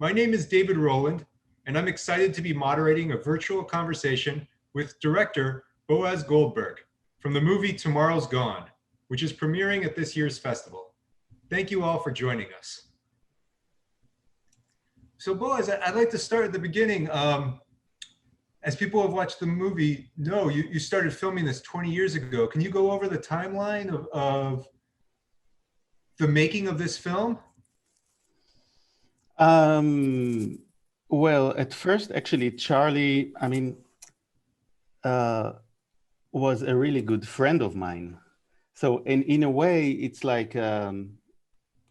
My name is David Rowland, and I'm excited to be moderating a virtual conversation with director Boaz Goldberg from the movie Tomorrow's Gone, which is premiering at this year's festival. Thank you all for joining us. So Boaz, I'd like to start at the beginning. As people have watched the movie know, you started filming this 20 years ago. Can you go over the timeline of the making of this film? Well, at first, actually, Charlie, was a really good friend of mine. So in a way, it's like a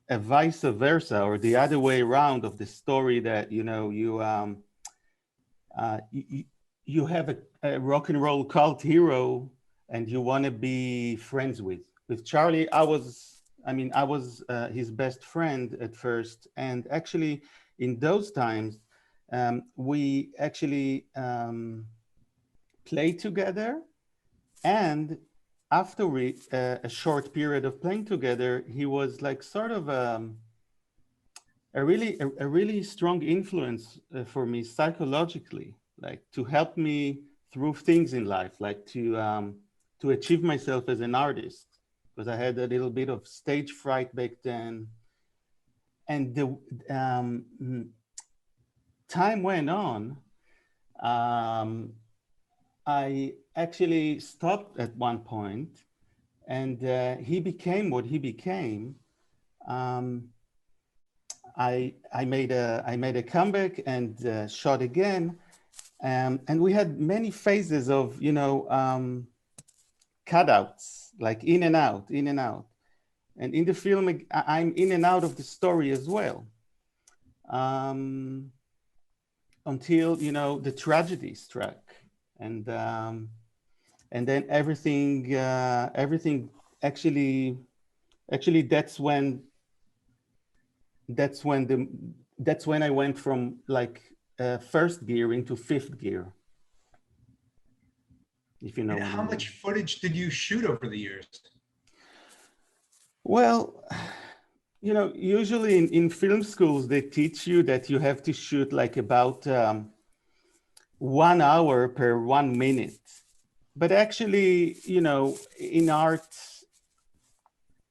vice versa, or the other way around of the story that, you have a rock and roll cult hero and you want to be friends with. With Charlie, I was his best friend at first. And actually, in those times, we actually played together. And after a short period of playing together, he was like sort of a really strong influence for me psychologically, like to help me through things in life, like to achieve myself as an artist, because I had a little bit of stage fright back then. And the time went on. I actually stopped at one point, and he became what he became. I made a comeback and shot again, and we had many phases of cutouts, like in and out, in and out. And in the film, I'm in and out of the story as well, until the tragedy struck, and then everything actually that's when I went from like first gear into fifth gear. If you know. And how much footage did you shoot over the years? Well, usually in film schools, they teach you that you have to shoot like about 1 hour per 1 minute. But actually, in art,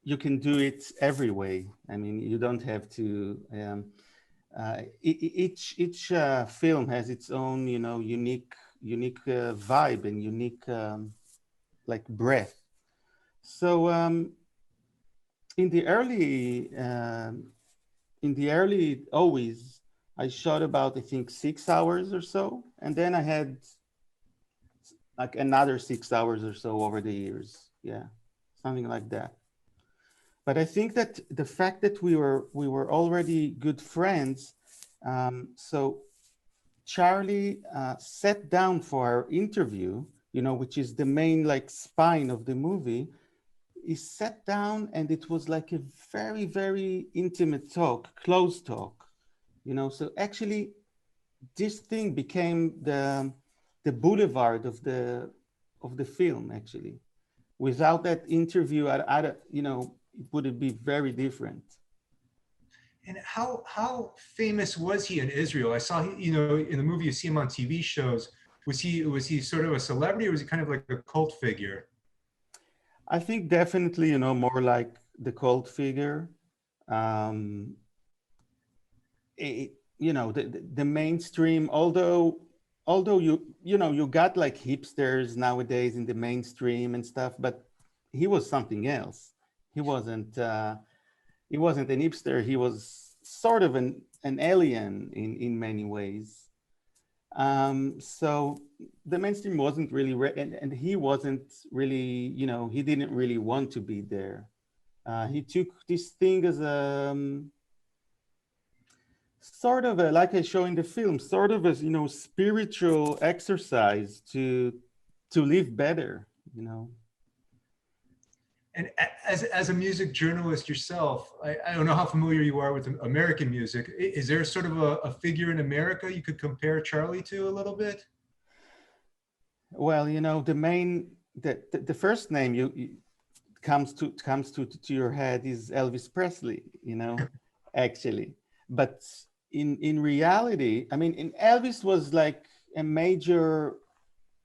you can do it every way. I mean, you don't have to. Each film has its own, unique vibe and unique like breath. So in the early always, I shot about, I think, 6 hours or so, and then I had like another 6 hours or so over the years. Yeah, something like that. But I think that the fact that we were already good friends, so Charlie sat down for our interview, which is the main like spine of the movie. He sat down and it was like a very, very intimate talk, close talk, So actually, this thing became the boulevard of the film. Actually, without that interview, it would be very different. And how famous was he in Israel? I saw, in the movie you see him on TV shows. Was he sort of a celebrity, or was he kind of like a cult figure? I think definitely, more like the cult figure. The mainstream, although you got like hipsters nowadays in the mainstream and stuff, but he was something else. He wasn't an hipster. He was sort of an alien in many ways. So the mainstream wasn't really, and he wasn't really, he didn't really want to be there. He took this thing as a sort of like I show in the film, sort of as, spiritual exercise to live better, And as a music journalist yourself, I don't know how familiar you are with American music. Is there sort of a figure in America you could compare Charlie to a little bit? Well, the first name you comes to your head is Elvis Presley, actually. But in reality, I mean, Elvis was like a major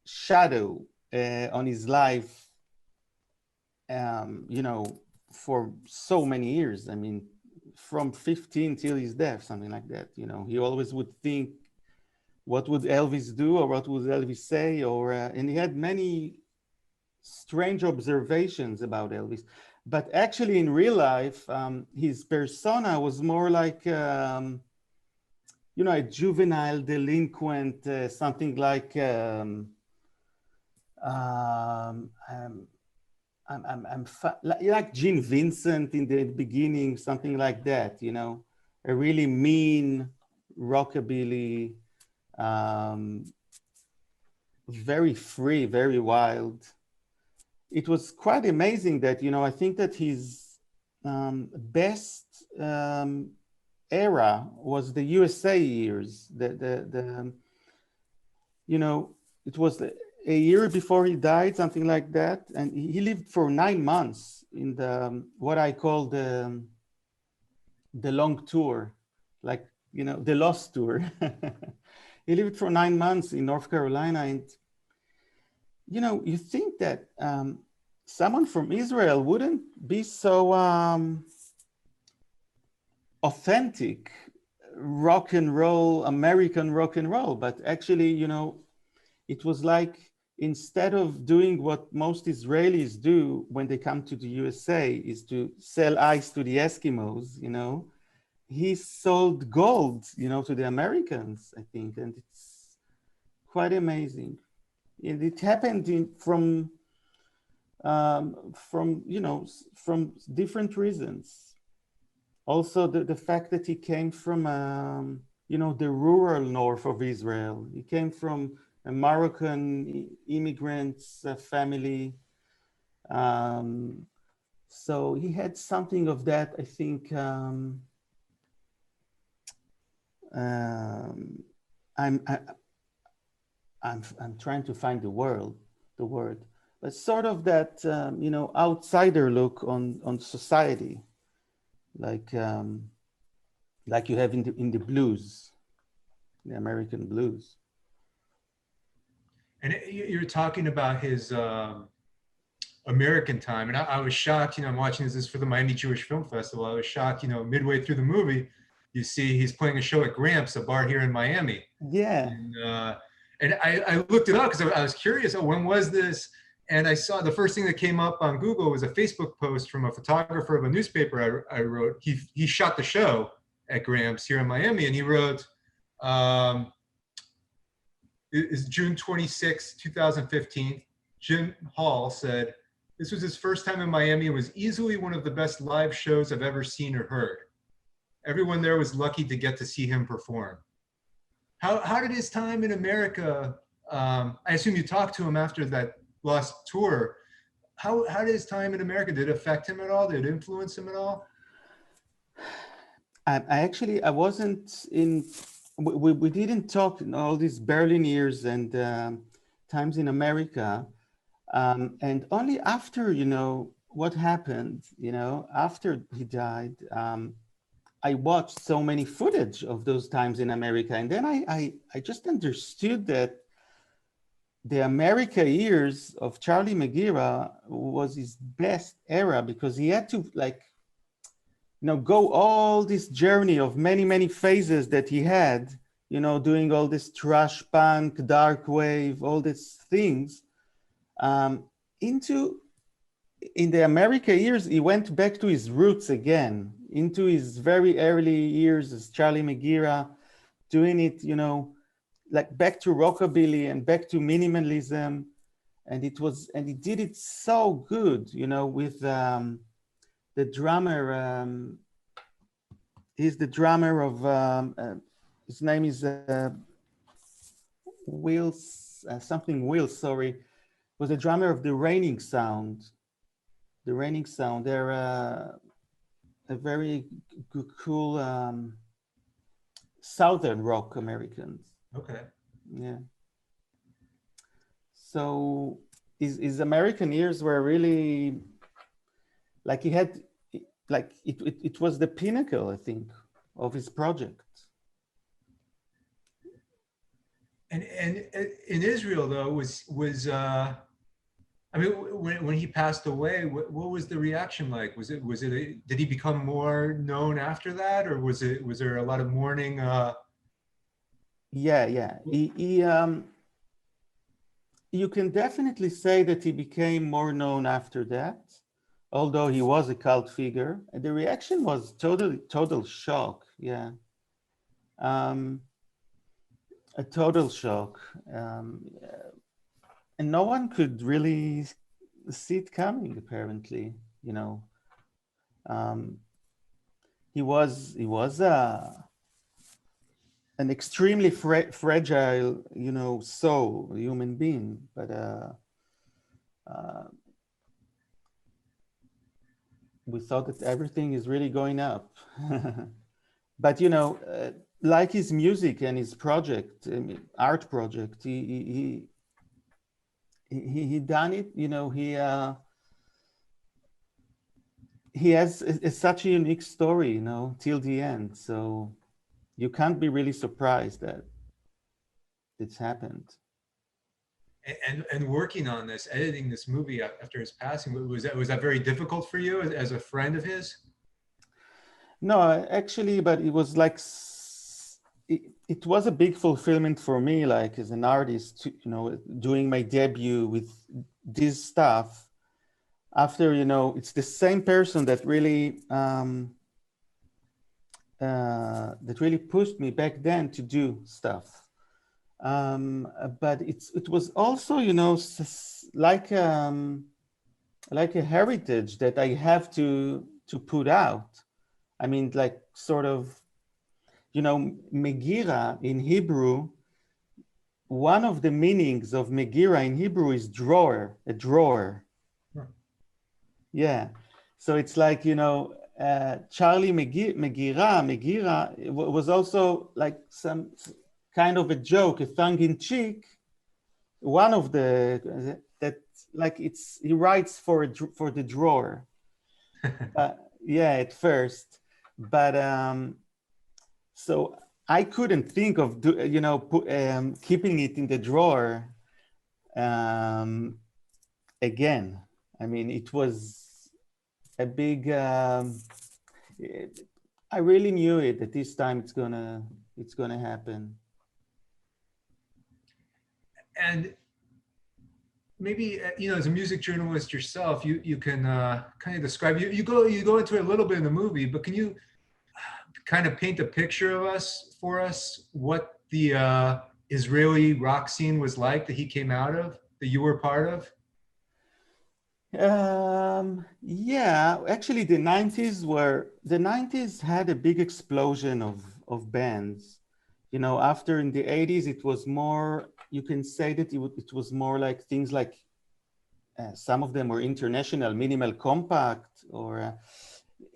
shadow on his life, you know, for so many years. I mean, from 15 till his death, something like that. You know, he always would think, what would Elvis do, or what would Elvis say, or and he had many strange observations about Elvis. But actually, in real life, his persona was more like, you know, a juvenile delinquent, something like, um, um, like Gene Vincent in the beginning, something like that, you know, a really mean rockabilly, um, very free, very wild. It was quite amazing that, you know, I think that his best era was the USA years. You know, it was a year before he died, something like that. And he lived for 9 months in the, what I call the long tour, like, you know, the lost tour. He lived for 9 months in North Carolina. And, you know, you think that someone from Israel wouldn't be so authentic rock and roll, American rock and roll, but actually, you know, it was like, instead of doing what most Israelis do when they come to the USA, is to sell ice to the Eskimos, you know, he sold gold, you know, to the Americans, I think, and it's quite amazing. And it happened from, you know, from different reasons. Also, the fact that he came from, you know, the rural north of Israel. He came from a Moroccan immigrants family. So he had something of that, I think. Um, I'm, I, I'm trying to find the word, but sort of that, you know, outsider look on society, like you have in the blues, the American blues. And you're talking about his American time, and I was shocked. You know, I'm watching this for the Miami Jewish Film Festival. I was shocked. You know, midway through the movie, you see he's playing a show at Gramps, a bar here in Miami. Yeah. And I looked it up because I was curious. Oh, when was this? And I saw the first thing that came up on Google was a Facebook post from a photographer of a newspaper I wrote. He shot the show at Gramps here in Miami, and he wrote, is June 26, 2015. Jim Hall said, this was his first time in Miami and was easily one of the best live shows I've ever seen or heard. Everyone there was lucky to get to see him perform. How did his time in America, I assume you talked to him after that lost tour. How did his time in America, did it affect him at all? Did it influence him at all? I wasn't in, we didn't talk in all these Berlin years and times in America. And only after, you know, what happened, you know, after he died, I watched so many footage of those times in America. And then I just understood that the America years of Charlie Megira was his best era, because he had to, like, you know, go all this journey of many, many phases that he had, you know, doing all this trash punk, dark wave, all these things, into, in the America years, he went back to his roots again, into his very early years as Charlie Megira, doing it, you know, like back to rockabilly and back to minimalism. And he did it so good, you know, with the drummer, he's the drummer of, his name is something Wills, sorry, was the drummer of the Raining Sound. The Raining Sound, they're a very cool Southern rock Americans. Okay. Yeah. So his American years were really, like, he had, like, it was the pinnacle, I think, of his project. And in Israel though, I mean, when he passed away, what was the reaction like? Did he become more known after that, or was there a lot of mourning? Yeah. You can definitely say that he became more known after that, although he was a cult figure. The reaction was total shock. Yeah. Um, a total shock. And no one could really see it coming, apparently, you know. Um, he was an extremely fragile, you know, soul, human being, but uh, we thought that everything is really going up. But you know, like his music and his project, art project, he done it. You know, he has such a unique story, you know, till the end. So you can't be really surprised that it's happened. And working on this, editing this movie after his passing, was that very difficult for you as a friend of his? No, actually, but it was like it was a big fulfillment for me, like as an artist, you know, doing my debut with this stuff. After, you know, it's the same person that really pushed me back then to do stuff. But it was also, you know, like a heritage that I have to put out. I mean, like sort of, you know, Megira in Hebrew. One of the meanings of Megira in Hebrew is drawer, a drawer. Huh. Yeah. So it's like, you know, Charlie Megira was also like some kind of a joke, a tongue in cheek. One of the that like he writes for the drawer. Yeah, at first, but so I couldn't think of keeping it in the drawer again. I mean, it was a big. I really knew it that this time it's gonna happen. And maybe as a music journalist yourself, you can kind of describe, you go into it a little bit in the movie, but can you kind of paint a picture of us for us, what the Israeli rock scene was like that he came out of, that you were part of? Yeah, actually the 90s had a big explosion of bands. You know, after in the 80s, it was more, you can say that it was more like things like some of them were international, minimal compact, or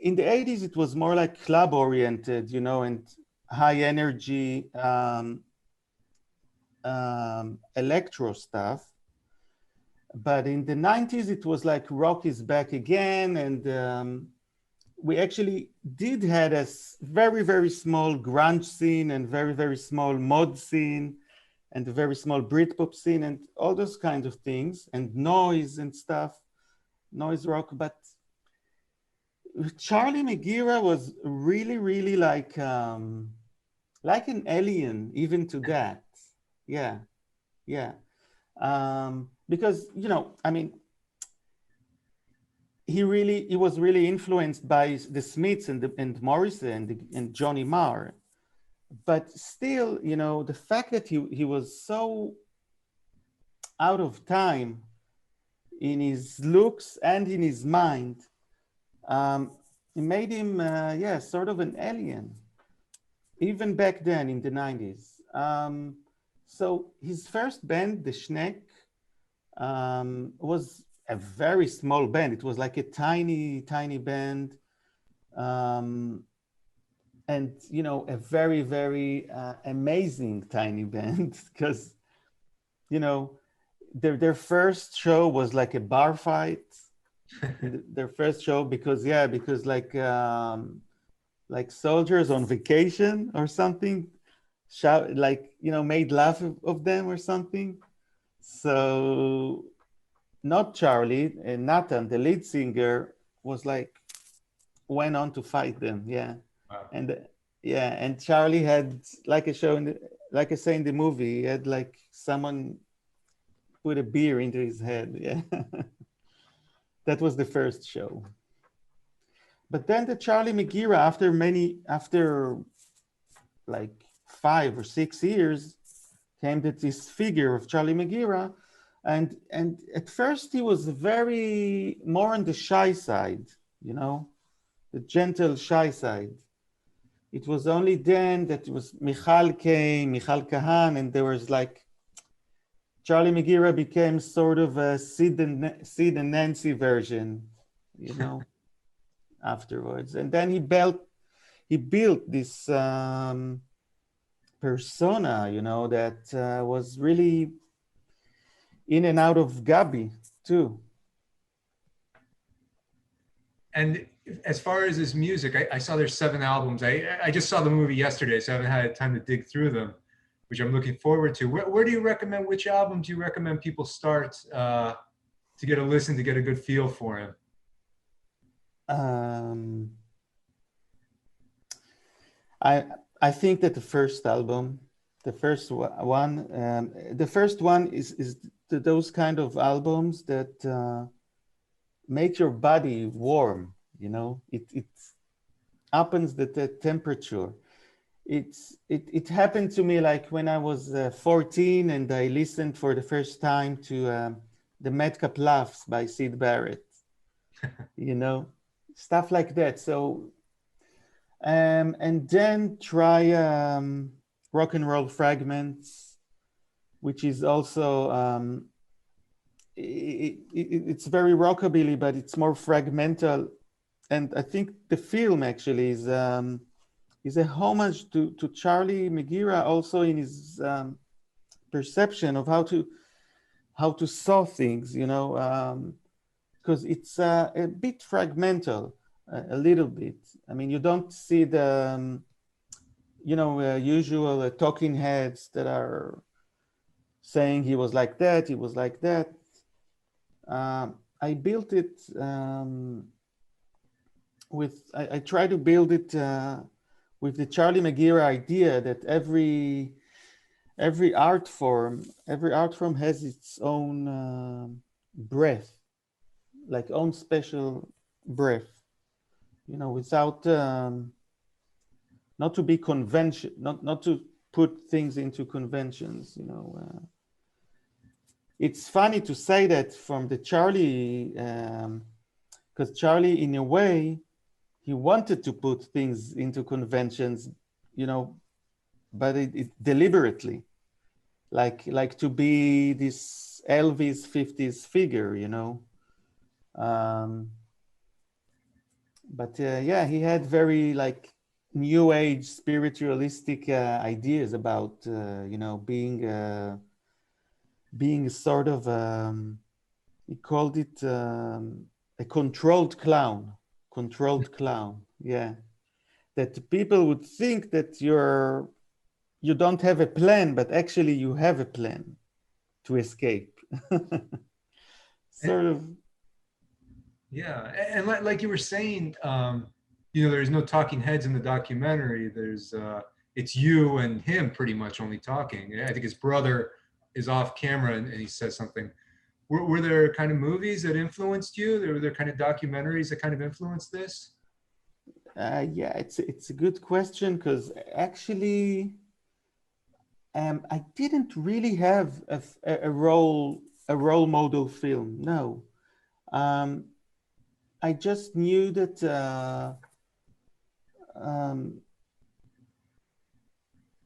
in the 80s, it was more like club oriented, you know, and high energy electro stuff. But in the 90s, it was like rock is back again. And we actually did had a very, very small grunge scene and very, very small mod scene and a very small Britpop scene and all those kinds of things and noise and stuff, noise rock. But Charlie Megira was really, really like an alien, even to that. Yeah, yeah. Because, you know, I mean, he was really influenced by the Smiths and Morrison and Johnny Marr. But still, you know, the fact that he was so out of time in his looks and in his mind, it made him, sort of an alien, even back then in the 90s. So his first band, the Schneck, was a very small band. It was like a tiny, tiny band. And, you know, a very, very amazing tiny band because, you know, their first show was like a bar fight. Their first show because like soldiers on vacation or something. shout, like, made laugh of them or something. So not Charlie, and Nathan, the lead singer, was like went on to fight them. Yeah, Wow. and yeah, and Charlie had, like I show in the, like I say in the movie, he had like someone put a beer into his head. Yeah, that was the first show. But then the Charlie Megira, after like 5 or 6 years, came to this figure of Charlie Megira, and at first he was very more on the shy side, you know, the gentle shy side. It was only then that it was Michal came, Michal Kahan, and there was like Charlie Megira became sort of a Sid and Nancy version, you know, afterwards. And then he built this persona, you know, that was really in and out of Gabi too. And as far as his music, I saw there's 7 albums. I just saw the movie yesterday, so I haven't had time to dig through them, which I'm looking forward to. Where do you recommend, which album do you recommend people start to get a listen, to get a good feel for him? Um, I I think that the first album, the first one is those kind of albums that make your body warm. You know, it happens that the temperature. It happened to me like when I was 14 and I listened for the first time to the Madcap Laughs by Sid Barrett. You know, stuff like that. So and then try Rock and Roll Fragments, which is also it's very rockabilly, but it's more fragmental. And I think the film actually is a homage to Charlie Megira, also in his perception of how to saw things, you know, because it's a bit fragmental, a little bit. I mean, you don't see the usual talking heads that are saying he was like that, he was like that. I built it I try to build it with the Charlie Megira idea that every art form has its own breath, like own special breath, you know, without not to be convention, not to put things into conventions, you know. It's funny to say that from the Charlie, because Charlie, in a way, he wanted to put things into conventions, you know, but it deliberately, like to be this Elvis 50s figure, you know. But yeah, he had very like new age spiritualistic ideas about being sort of he called it a controlled clown. Yeah, that people would think that you don't have a plan, but actually you have a plan to escape. Sort of. Yeah, and like you were saying, there's no talking heads in the documentary. There's it's you and him pretty much only talking. I think his brother is off camera and he says something. Were there kind of movies that influenced you? Were there kind of documentaries that kind of influenced this? Yeah, it's a good question because actually, I didn't really have a role model film. No, I just knew that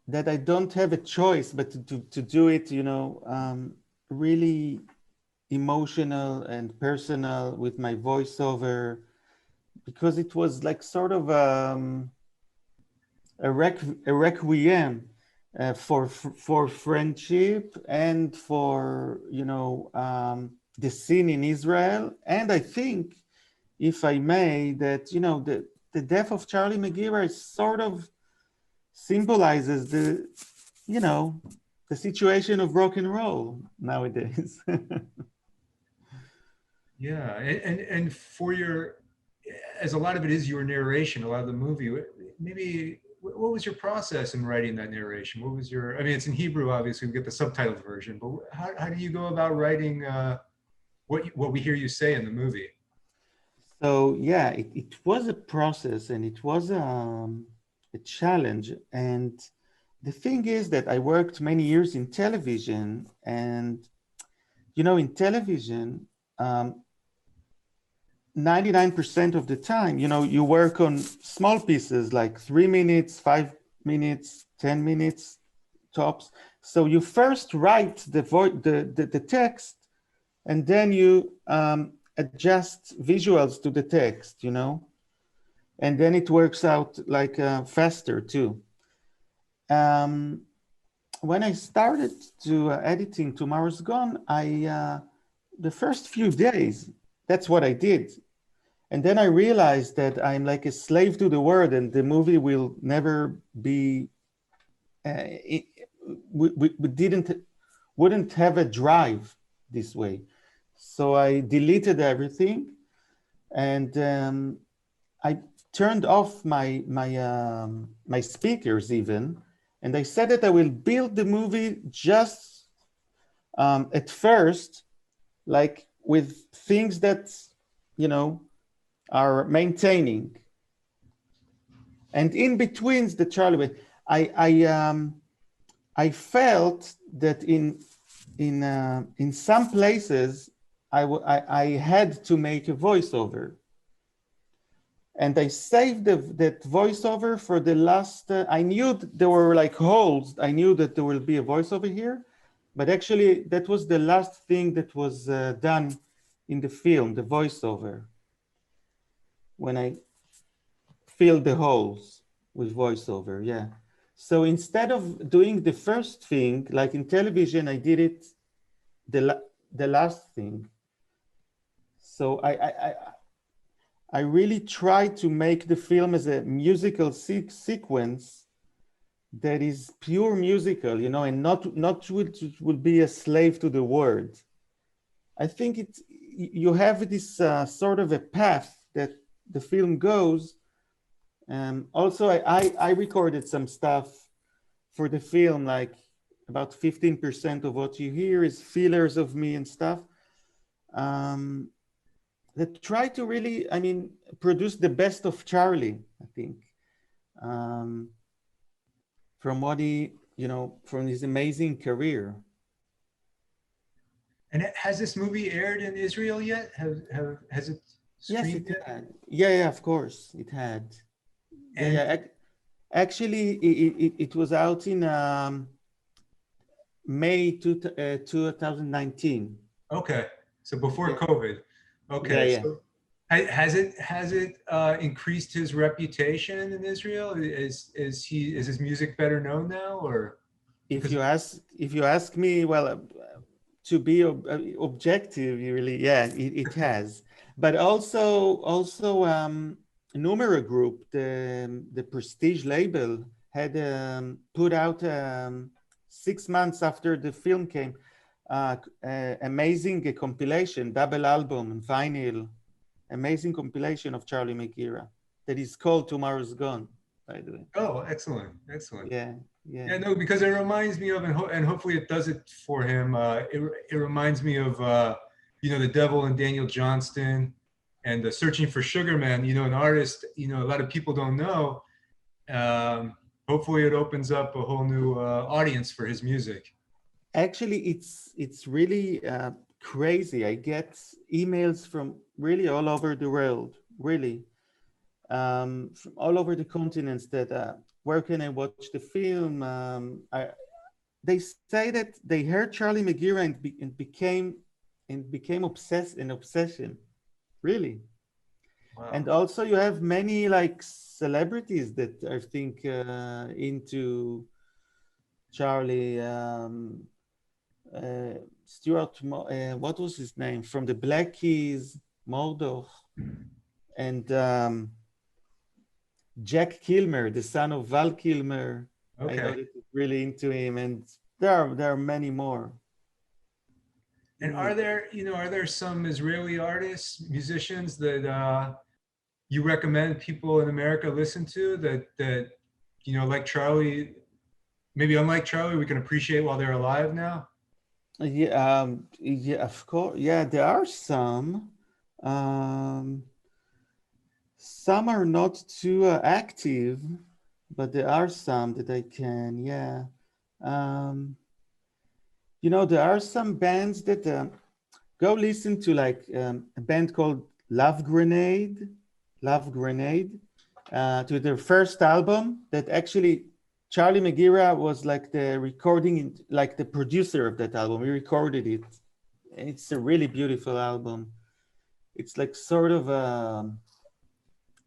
that I don't have a choice but to do it. You know, really emotional and personal with my voiceover, because it was like sort of a requiem for friendship and for the scene in Israel. And I think, if I may, that the death of Charlie Megira sort of symbolizes you know, the situation of rock and roll nowadays. Yeah, and for your, as a lot of it is your narration, a lot of the movie, maybe what was your process in writing that narration? What was your, I mean, it's in Hebrew, obviously, we get the subtitled version, but how do you go about writing what we hear you say in the movie? So yeah, it was a process and it was a challenge. And the thing is that I worked many years in television, and you know, in television, 99% of the time, you know, you work on small pieces like 3 minutes, 5 minutes, 10 minutes tops. So you first write the text, and then you adjust visuals to the text, you know, and then it works out like faster too. Um, when I started to editing Tomorrow's Gone, the first few days, that's what I did. And then I realized that I'm like a slave to the word, and the movie will never be, we wouldn't have a drive this way. So I deleted everything, and I turned off my speakers even, and I said that I will build the movie just at first, like with things that, you know, are maintaining, and in between the Charlie, I felt that in some places I had to make a voiceover, and I saved that voiceover for the last. I knew there were like holes. I knew that there will be a voiceover here, but actually that was the last thing that was done in the film, the voiceover, when I filled the holes with voiceover. Yeah. So instead of doing the first thing, like in television, I did it the last thing. So I really tried to make the film as a musical sequence that is pure musical, you know, and not will be a slave to the word. I think you have this sort of a path that the film goes. Also, I recorded some stuff for the film, like about 15% of what you hear is fillers of me and stuff. That try to really, I mean, produce the best of Charlie, I think, from what he, you know, from his amazing career. And has this movie aired in Israel yet? Has it Yes, streamed it yet? had. Yeah, yeah, of course, it had. Yeah, And yeah. Actually, it was out in May 2019. okay, so before Yeah, COVID. yeah, Okay, yeah. so has it increased his reputation in Israel? Is his music better known now, or because If you ask me, well, to be objective, you really, yeah, it has. But also Numera Group, the Prestige label, had put out 6 months after the film came, amazing compilation, double album and vinyl, amazing compilation of Charlie McGeera that is called Tomorrow's Gone, by the way. oh, excellent, excellent. Yeah, yeah. Yeah, no, because it reminds me of, and hopefully it does it for him. It reminds me of, the Devil and Daniel Johnston, and Searching for Sugar Man. An artist. A lot of people don't know. Hopefully, it opens up a whole new audience for his music. Actually, it's really crazy. I get emails from really all over the world, really, from all over the continents that where can I watch the film? They say that they heard Charlie McGeera and became obsessed an obsession, really. Wow. And also you have many like celebrities that I think into Charlie. Stuart, what was his name? From the Black Keys, Murdoch, and Jack Kilmer, the son of Val Kilmer. I know Okay. that he's really into him, and there are many more. And Mm. are there some Israeli artists, musicians that you recommend people in America listen to that like Charlie, maybe unlike Charlie, we can appreciate while they're alive now? Yeah, of course. Yeah, there are some. Um, some are not too active, but there are some that I can. Yeah. Um, there are some bands that go listen to, like a band called Love Grenade, to their first album that actually Charlie Megira was like the like the producer of that album. He recorded it. It's a really beautiful album. It's like sort of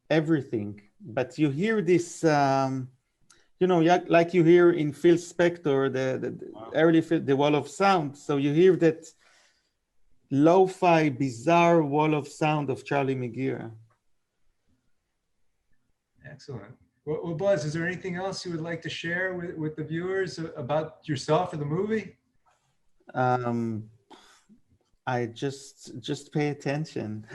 everything, but you hear this, yeah, like you hear in Phil Spector, the early the wall of sound. So you hear that lo-fi, bizarre wall of sound of Charlie Megira. Excellent. Well, Buzz, is there anything else you would like to share with the viewers about yourself or the movie? Um, I just pay attention.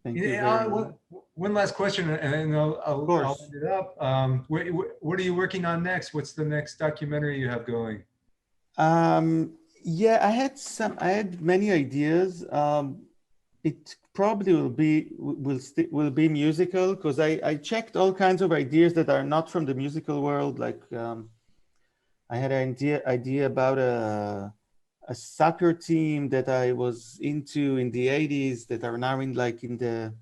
Thank you Yeah, very much. one last question, and then Of I'll course. end it up. What are you working on next? What's the next documentary you have going? Yeah, I had many ideas. It probably will be musical, because I checked all kinds of ideas that are not from the musical world. Like I had an idea about a soccer team that I was into in the 80s that are now in the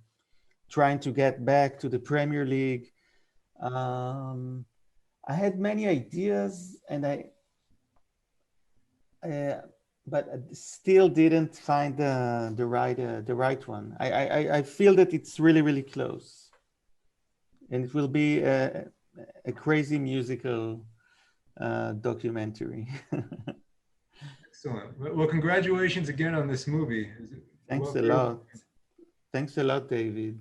trying to get back to the Premier League. Um, I had many ideas, and uh, but I still didn't find the right one. I feel that it's really close, and it will be a crazy musical documentary. Excellent. Well, congratulations again on this movie. Thanks Well, a very lot. Thanks a lot, David.